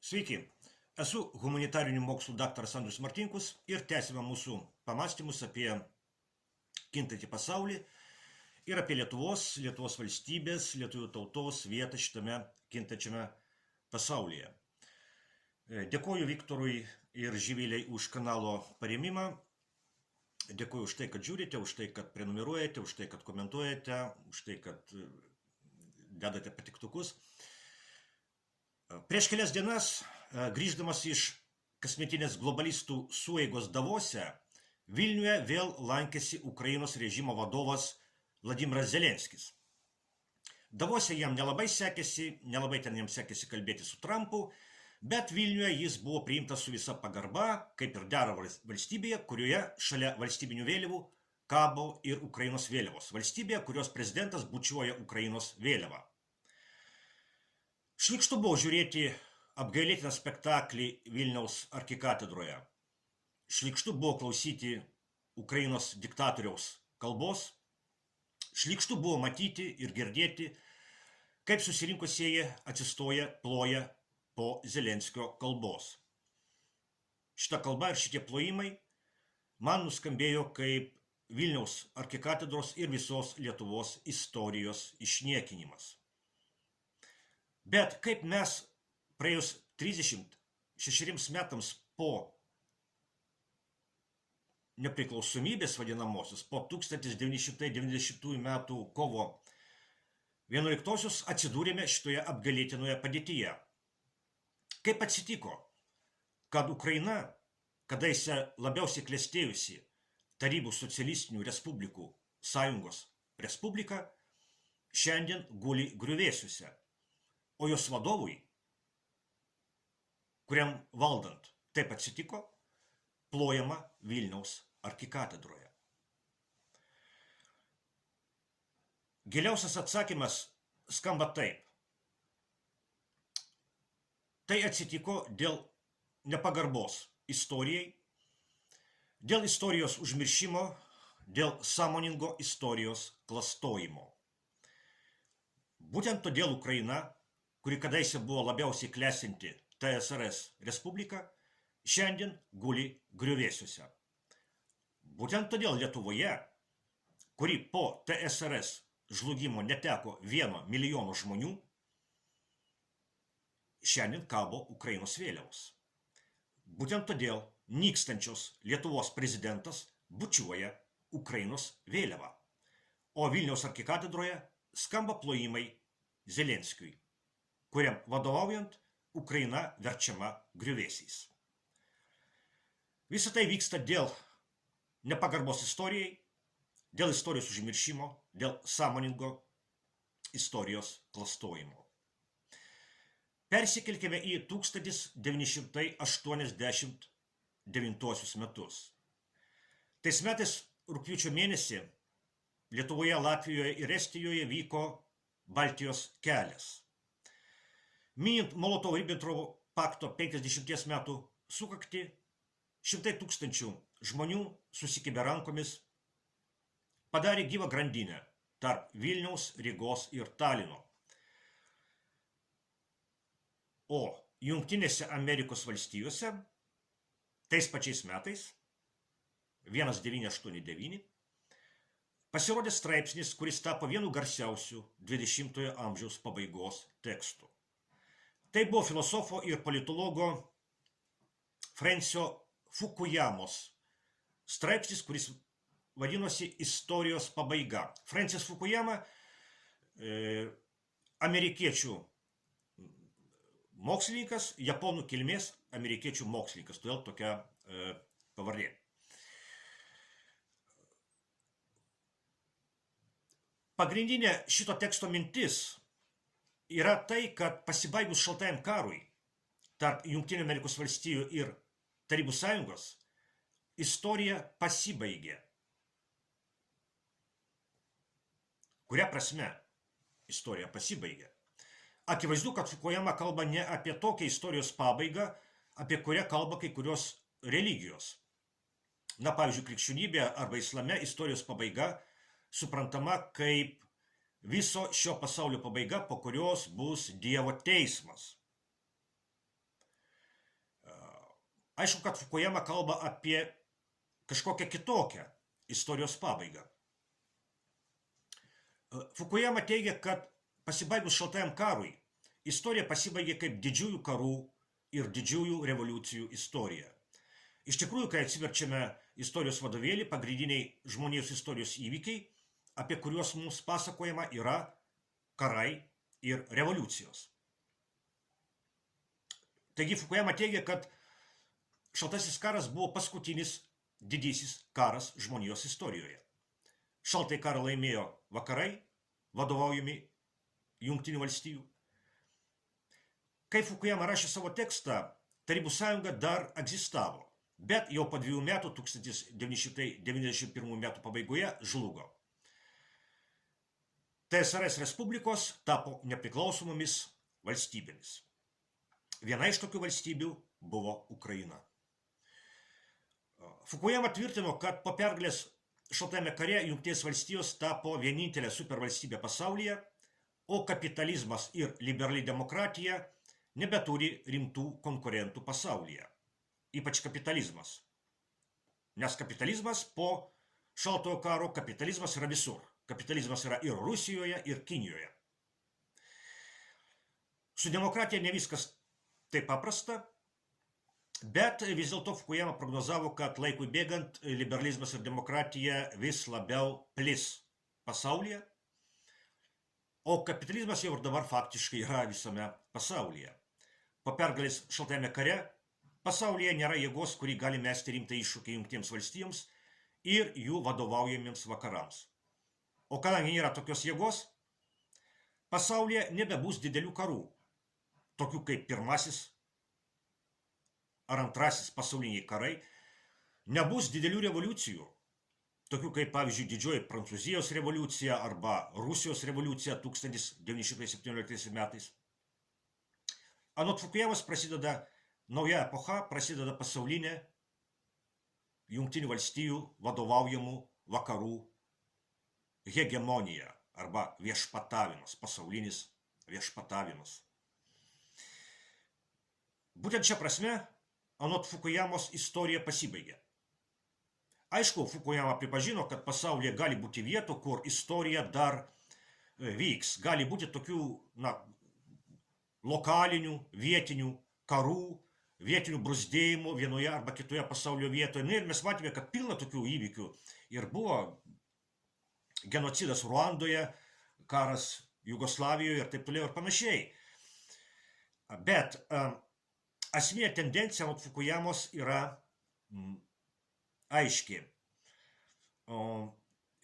Sveiki, esu humanitarinių mokslų daktaras Andrius Martinkus ir tęsime mūsų pamąstymus apie kintantį pasaulį ir apie Lietuvos valstybės, lietuvių tautos vietą šitame kintančiame pasaulyje. Dėkoju Viktorui ir Živiliai už kanalo parėmimą. Dėkoju už tai, kad žiūrite, už tai, kad prenumeruojate, už tai, kad komentuojate, už tai, kad dedate patiktukus. Prieš kelias dienas, grįždamas iš kasmetinės globalistų sueigos Davose, Vilniuje vėl lankėsi Ukrainos režimo vadovas Vladimiras Zelenskis. Davose jam nelabai ten jam sekėsi kalbėti su Trumpu, bet Vilniuje jis buvo priimtas su visa pagarba, kaip ir dera valstybėje, kurioje šalia valstybinių vėliavų kabo ir Ukrainos vėliavos. Valstybėje, kurios prezidentas bučiuoja Ukrainos vėliavą. Šlykštu buvo žiūrėti apgailėtiną spektaklį Vilniaus arkikatedroje. Šlykštu buvo klausyti Ukrainos diktatoriaus kalbos. Šlykštu buvo matyti ir girdėti, kaip susirinkusieji atsistoja, ploja po Zelenskio kalbos. Šita kalba ir šitie plojimai man nuskambėjo kaip Vilniaus arkikatedros ir visos Lietuvos istorijos išniekinimas. Bet kaip mes praėjus 36 metams po nepriklausomybės vadinamosios, po 1990 metų kovo 11-osios atsidūrėme šitoje apgailėtinoje padėtyje. Kaip atsitiko, kad Ukraina, kadaise labiausiai klestėjusi Tarybų socialistinių respublikų sąjungos respublika, šiandien guli griuvėsiuose, o jos vadovui, kuriam valdant taip atsitiko, plojama Vilniaus arkikatedroje. Giliausias atsakymas skamba taip. Tai atsitiko dėl nepagarbos istorijai, dėl istorijos užmiršimo, dėl sąmoningo istorijos klastojimo. Būtent todėl Ukraina, kuri kadaise buvo labiausiai klestinti TSRS respublika, šiandien guli griuvėsiuose. Būtent todėl Lietuvoje, kuri po TSRS žlugimo neteko 1 milijono žmonių, šiandien kabo Ukrainos vėliavos. Būtent todėl nykstančios Lietuvos prezidentas bučiuoja Ukrainos vėliavą, o Vilniaus arkikatedroje skamba plojimai Zelenskiui, kuriam vadovaujant Ukraina verčiama griuvėsiais. Visa tai vyksta dėl nepagarbos istorijai, dėl istorijos užmiršimo, dėl sąmoningo istorijos klastojimo. Persikelkime į 1989 metus. Tais metais rugpjūčio mėnesį Lietuvoje, Latvijoje ir Estijoje vyko Baltijos kelias. Minint Molotovo-Ribentropo pakto 50 metų sukaktį, 100 tūkstančių žmonių susikibę rankomis padarė gyvą grandinę tarp Vilniaus, Rygos ir Talino. O Jungtinėse Amerikos valstijose tais pačiais metais 1989 pasirodė straipsnis, kuris tapo vienu garsiausių 20-ojo amžiaus pabaigos tekstų. Tai buvo filosofo ir politologo Francio Fukuyamos straipsnis, kuris vadinosi Istorijos pabaiga. Francis Fukuyama, amerikiečių mokslininkas, japonų kilmės amerikiečių mokslininkas, todėl tokia pavardė. Pagrindinė šito teksto mintis yra tai, kad pasibaigus šaltajam karui tarp Jungtinių Amerikos valstijų ir Tarybų sąjungos, istorija pasibaigė. Kuria prasme istorija pasibaigė? Akivaizdu, kad Fukuyama kalba ne apie tokią istorijos pabaigą, apie kurią kalba kai kurios religijos. Na, pavyzdžiui, krikščionybė arba islame istorijos pabaiga suprantama kaip viso šio pasaulio pabaiga, po kurios bus Dievo teismas. Aišku, kad Fukuyama kalba apie kažkokią kitokią istorijos pabaigą. Fukuyama teigia, kad pasibaigus šaltajam karui, istorija pasibaigė kaip didžiųjų karų ir didžiųjų revoliucijų istorija. Iš tikrųjų, kai atsiverčiame istorijos vadovėlį, pagrindiniai žmonijos istorijos įvykiai, apie kuriuos mums pasakojama, yra karai ir revoliucijos. Taigi Fukuyama teigia, kad šaltasis karas buvo paskutinis didysis karas žmonijos istorijoje. Šaltąjį karą laimėjo vakarai, vadovaujami Jungtinių valstijų. Kai Fukuyama rašė savo tekstą, Tarybų sąjunga dar egzistavo, bet jau po 2 metų, 1991 metų pabaigoje, žlugo. TSRS respublikos tapo nepriklausomomis valstybėmis. Viena iš tokių valstybių buvo Ukraina. Fukuyama tvirtino, kad po pergalės šaltajame kare Jungtinės valstijos tapo vienintelė supervalstybė pasaulyje, o kapitalizmas ir liberali demokratija nebeturi rimtų konkurentų pasaulyje. Ypač kapitalizmas. Nes kapitalizmas po šaltojo karo, kapitalizmas yra visur. Kapitalizmas yra ir Rusijoje, ir Kinijoje. Su demokratija ne viskas taip paprasta, bet vis dėlto Fukuyama prognozavo, kad laikui bėgant liberalizmas ir demokratija vis labiau plis pasaulyje, o kapitalizmas jau ir dabar faktiškai yra visame pasaulyje. Po pergalės šaltajame kare pasaulyje nėra jėgos, kuri gali mesti rimtą iššūkį Jungtinėms valstijoms ir jų vadovaujamiems vakarams. O kadangi nėra tokios jėgos, pasaulyje nebebus didelių karų, tokių kaip pirmasis ar antrasis pasauliniai karai, nebus didelių revoliucijų, tokių kaip, pavyzdžiui, didžioji Prancūzijos revoliucija arba Rusijos revoliucija 1917 metais. Anot Fukuyamos prasideda nauja epocha, prasideda pasaulinė Jungtinių valstijų vadovaujamų vakarų hegemonija arba viešpatavimas, pasaulinis viešpatavimas. Būtent šią prasme, anot Fukuyamos, istorija pasibaigė. Aišku, Fukuyama pripažino, kad pasaulyje gali būti vietų, kur istorija dar vyks. Gali būti tokių lokalinių, vietinių karų, vietinių bruzdėjimų vienoje arba kitoje pasaulio vietoje. Ir mes matėme, kad pilna tokių įvykių. Ir buvo genocidas Ruandoje, karas Jugoslavijoje ir taip toliau ir panašiai. Bet esminė tendencija ant Fukuyamos yra aiški.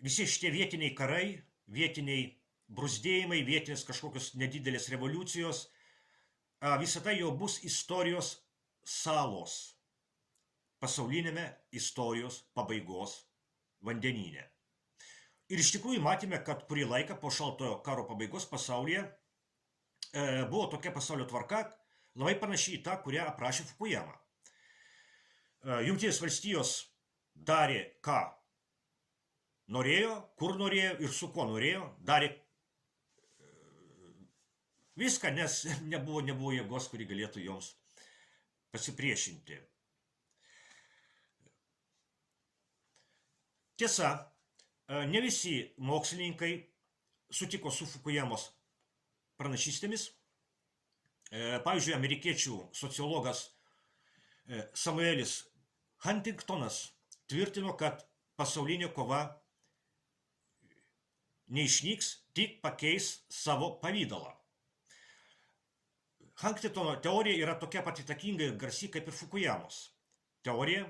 Visi šitie vietiniai karai, vietiniai bruzdėjimai, vietinės kažkokios nedidelės revoliucijos, visą tai jau bus istorijos salos pasaulinėme istorijos pabaigos vandenyne. Ir iš tikrųjų matėme, kad kurį laiką po šaltojo karo pabaigos pasaulyje buvo tokia pasaulio tvarka, labai panašiai į tą, kurią aprašė Fukuyama. Jungtinės valstijos darė, ką norėjo, kur norėjo ir su kuo norėjo, darė viską, nes nebuvo jėgos, kuri galėtų joms pasipriešinti. Tiesa, ne visi mokslininkai sutiko su Fukuyamos pranašystėmis. Pavyzdžiui, amerikiečių sociologas Samuelis Huntingtonas tvirtino, kad pasaulinė kova neišnyks, tik pakeis savo pavydalą. Huntingtono teorija yra tokia pat įtakinga ir garsi kaip ir Fukuyamos teorija.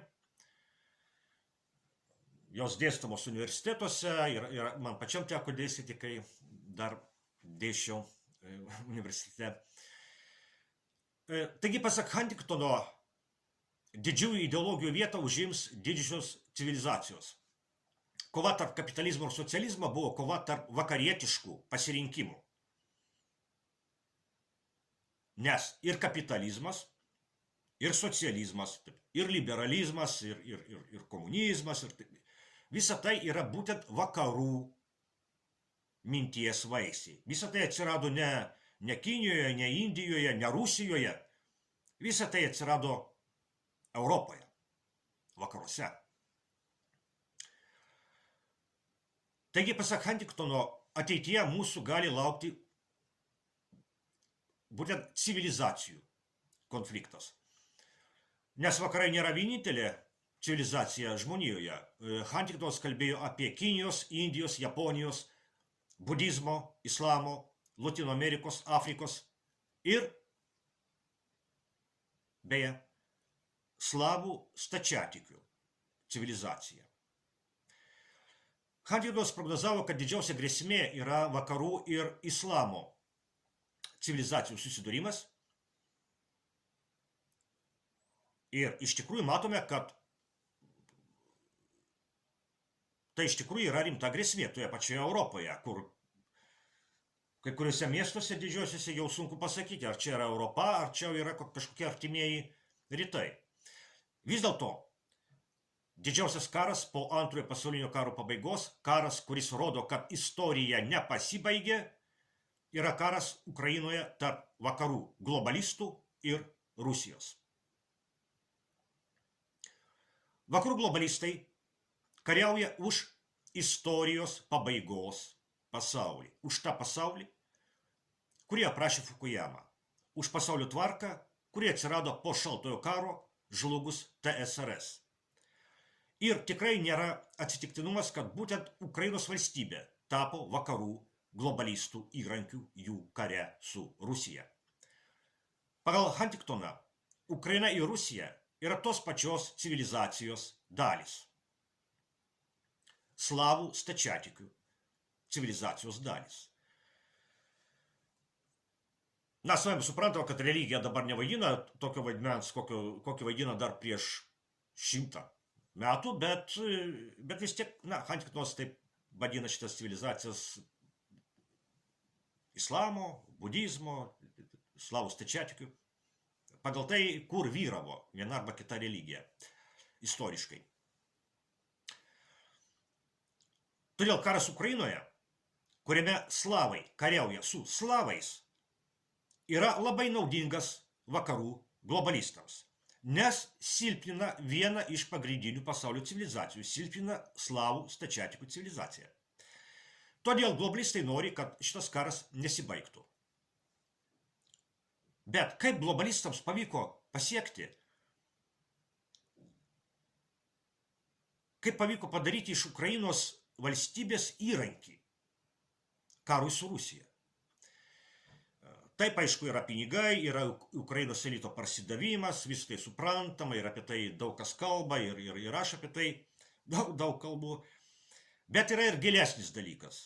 Jos dėstamos universitetuose ir man pačiam teko dėstyti, kai dar dėsčiau universitete. Taigi, pasak Huntingtono, didžiųjų ideologijų vietą užims didžiosios civilizacijos. Kova tarp kapitalizmo ir socializmo buvo kova tarp vakarietiškų pasirinkimų. Nes ir kapitalizmas, ir socializmas, ir liberalizmas, ir komunizmas, visa tai yra būtent vakarų minties vaisiai. Visa tai atsirado ne Kinijoje, ne Indijoje, ne Rusijoje. Visa tai atsirado Europoje, vakaruose. Taigi, pasak Huntingtono, ateityje mūsų gali laukti būtent civilizacijų konfliktas. Nes vakarai nėra vienintelė civilizacija žmonijoje. Huntingtonas kalbėjo apie Kinijos, Indijos, Japonijos, budizmo, islamo, Latino Amerikos, Afrikos ir, beje, slavų stačiatikių civilizacija. Huntingtonas prognozavo, kad didžiausia grėsmė yra vakarų ir islamo civilizacijų susidūrimas. Ir iš tikrųjų matome, kad tai iš tikrųjų yra rimta grėsmė toje pačioje Europoje, kur kai kuriuose miestuose didžiosiuose jau sunku pasakyti, ar čia yra Europa, ar čia yra kažkokie artimieji rytai. Vis dėlto, didžiausias karas po antrojo pasaulinio karo pabaigos, karas, kuris rodo, kad istorija nepasibaigė, yra karas Ukrainoje tarp vakarų globalistų ir Rusijos. Vakarų globalistai kariauja už istorijos pabaigos pasaulį. Už tą pasaulį, kurį aprašė Fukuyama. Už pasaulio tvarką, kuri atsirado po šaltojo karo žlugus TSRS. Ir tikrai nėra atsitiktinumas, kad būtent Ukrainos valstybė tapo vakarų globalistų įrankių jų kare su Rusija. Pagal Huntingtoną, Ukraina ir Rusija yra tos pačios civilizacijos dalis. Slavų stačiatikių civilizacijos dalis. Na, savami suprantama, kad religija dabar nevaidina tokio vaidmens, kokį vaidina dar prieš 100 metų, bet vis tiek, Huntingtonas taip vadina šitas civilizacijas islamo, budizmo, slavų stačiatikių. Pagal tai, kur vyravo viena arba kita religija istoriškai. Todėl karas Ukrainoje, kuriame slavai kariauja su slavais, yra labai naudingas vakarų globalistams, nes silpnina vieną iš pagrindinių pasaulio civilizacijų, silpnina slavų stačiatikų civilizaciją. Todėl globalistai nori, kad šitas karas nesibaigtų. Bet kaip globalistams pavyko pasiekti, kaip pavyko padaryti iš Ukrainos valstybės įrankį karui su Rusija? Taip, aišku, yra pinigai, yra Ukrainos elito parsidavimas, vis tai suprantama, ir apie tai daug kas kalba, ir aš apie tai daug kalbu. Bet yra ir gilesnis dalykas.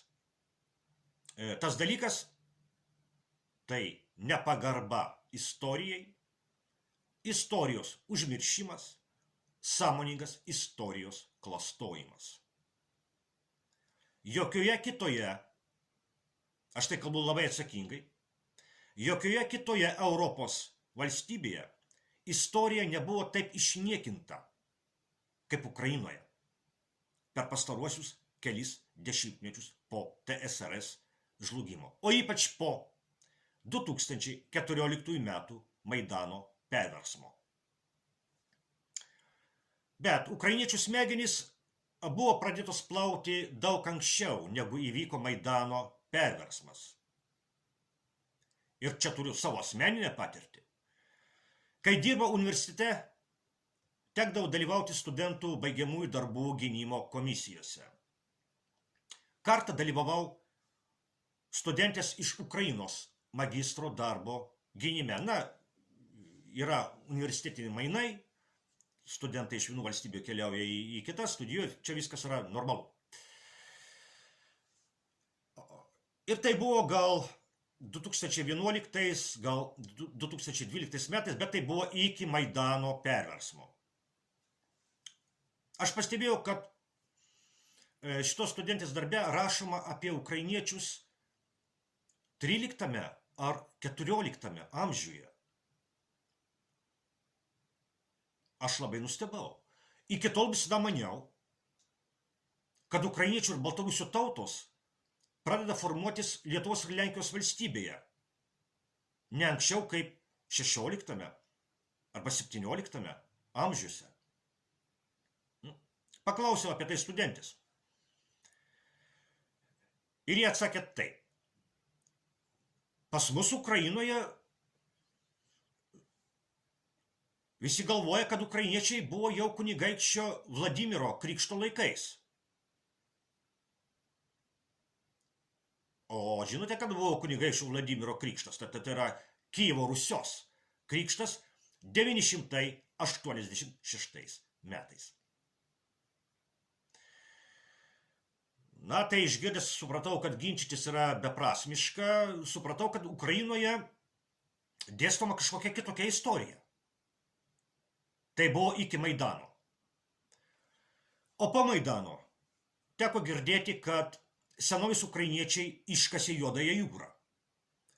Tas dalykas tai nepagarba istorijai, istorijos užmiršimas, sąmoningas istorijos klastojimas. Jokioje kitoje, aš tai kalbu labai atsakingai, jokioje kitoje Europos valstybėje istorija nebuvo taip išniekinta, kaip Ukrainoje per pastaruosius kelis dešimtmečius po TSRS žlugimo, o ypač po 2014 metų Maidano perversmo. Bet ukrainiečių smegenys buvo pradėtos plauti daug anksčiau, negu įvyko Maidano perversmas. Ir čia turiu savo asmeninę patirtį. Kai dirbo universitete, tekdavo dalyvauti studentų baigiamųjų darbų gynimo komisijose. Kartą dalyvavau studentės iš Ukrainos magistro darbo gynime. Na, yra universitetiniai mainai, studentai iš vienų valstybių keliauja į kitas, studijuoja, čia viskas yra normalu. Ir tai buvo gal 2011, gal 2012 metais, bet tai buvo iki Maidano perversmo. Aš pastebėjau, kad šitos studentės darbe rašoma apie ukrainiečius 13 ar 14 amžiuje. Aš labai nustebau. Iki tol visada maniau, kad ukrainiečių ir baltarusių tautos pradeda formuotis Lietuvos ir Lenkijos valstybėje. Ne anksčiau kaip 16 arba 17 amžiuose. Paklausiau apie tai studentės. Ir jie atsakė taip. Pas mus Ukrainoje visi galvoja, kad ukrainiečiai buvo jau kunigaikščio Vladimiro krikšto laikais. O žinote, kad buvo kunigaikščio Vladimiro krikštas? Tai yra Kijevo Rusios krikštas 986 metais. Na, tai išgirdęs supratau, kad ginčytis yra beprasmiška, supratau, kad Ukrainoje dėstoma kažkokia kitokia istorija. Tai buvo iki Maidano. O po Maidano teko girdėti, kad senovės ukrainiečiai iškasė Juodąją jūrą.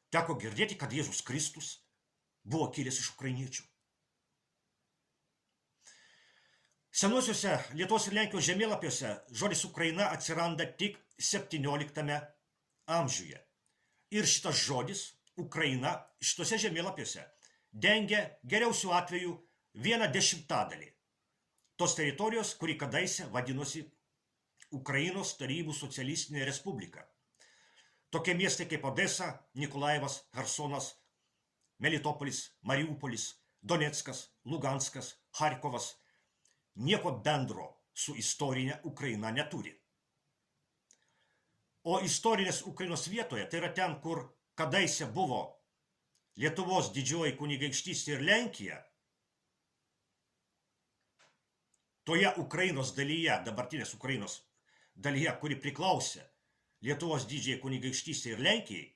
Teko girdėti, kad Jėzus Kristus buvo kilęs iš ukrainiečių. Senuosiuose Lietuvos ir Lenkijos žemėlapiuose žodis Ukraina atsiranda tik 17 amžiuje. Ir šitas žodis Ukraina šitose žemėlapiuose dengia geriausiu atveju 1/10 tos teritorijos, kuri kadaise vadinosi Ukrainos Tarybų socialistinė respublika. Tokie miestai kaip Odesa, Nikolajevas, Hersonas, Melitopolis, Mariupolis, Doneckas, Luganskas, Harkovas nieko bendro su istorinė Ukraina neturi. O istorinės Ukrainos vietoje, tai yra ten, kur kadaise buvo Lietuvos didžioji kunigaikštystė ir Lenkija, toje Ukrainos dalyje, dabartinės Ukrainos dalyje, kuri priklausė Lietuvos didžiai kunigaikštystė ir Lenkijai,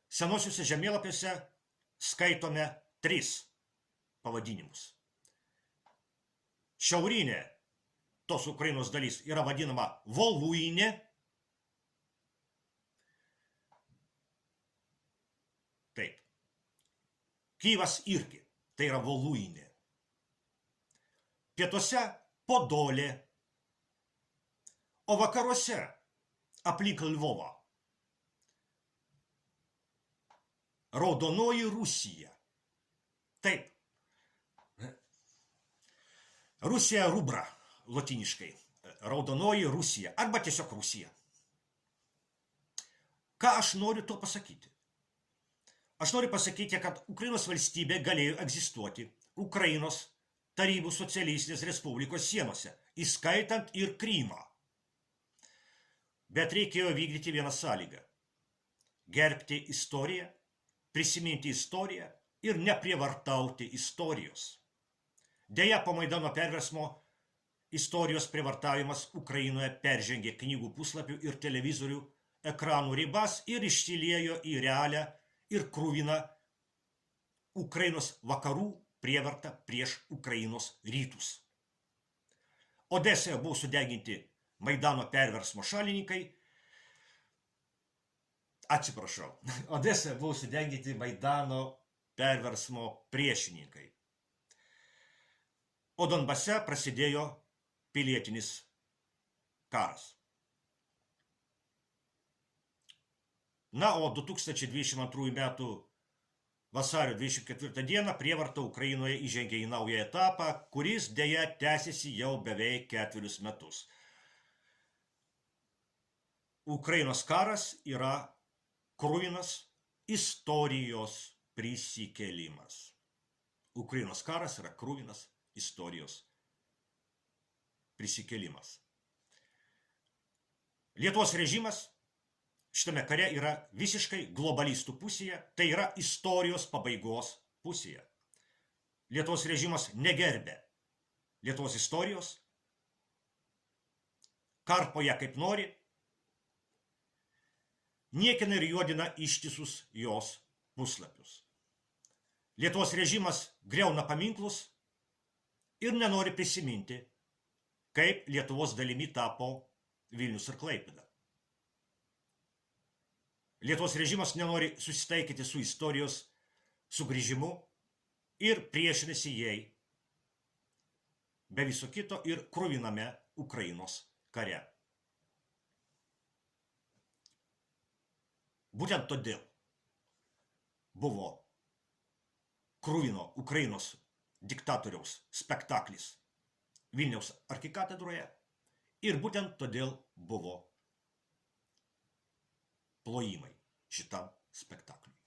senosiuose žemėlapiuose skaitome 3 pavadinimus. Šiaurinė tos Ukrainos dalis yra vadinama Voluinė. Taip. Kyjivas irgi, tai yra Voluinė. Pietuose Podolė, o vakaruose aplink Lvovą Raudonoji Rusija. Taip. Rusija rubra, lotiniškai. Raudonoji Rusija, arba tiesiog Rusija. Ką aš noriu to pasakyti? Aš noriu pasakyti, kad Ukrainos valstybė galėjo egzistuoti Ukrainos Tarybų socialistinės respublikos sienose, įskaitant ir Krymą. Bet reikėjo vykdyti vieną sąlygą. Gerbti istoriją, prisiminti istoriją ir neprievartauti istorijos. Deja, po Maidano perversmo istorijos prievartavimas Ukrainoje peržengė knygų puslapių ir televizorių ekranų ribas ir išsiliejo į realią ir kruviną Ukrainos vakarų prievartą prieš Ukrainos rytus. Odesoje buvo sudeginti Maidano perversmo šalininkai. Atsiprašau, Odesoje buvo sudeginti Maidano perversmo priešininkai. O Donbase prasidėjo pilietinis karas. Na, o 2022 metų vasario 24 dieną prievarta Ukrainoje įžengė į naują etapą, kuris deja tęsiasi jau beveik 4 metus. Ukrainos karas yra kruvinas istorijos prisikėlimas. Ukrainos karas yra kruvinas istorijos prisikėlimas. Lietuvos režimas šitame kare yra visiškai globalistų pusėje, tai yra istorijos pabaigos pusėje. Lietuvos režimas negerbė Lietuvos istorijos, karpo ją kaip nori, niekina ir juodina ištisus jos puslapius. Lietuvos režimas griauna paminklus ir nenori prisiminti, kaip Lietuvos dalimi tapo Vilnius ir Klaipėda. Lietuvos režimas nenori susitaikyti su istorijos sugrįžimu ir priešinasi jai, be viso kito ir kruviname Ukrainos kare. Būtent todėl buvo kruvino Ukrainos diktatoriaus spektaklis Vilniaus arkikatedroje ir būtent todėl buvo plojimai šitam spektakliui.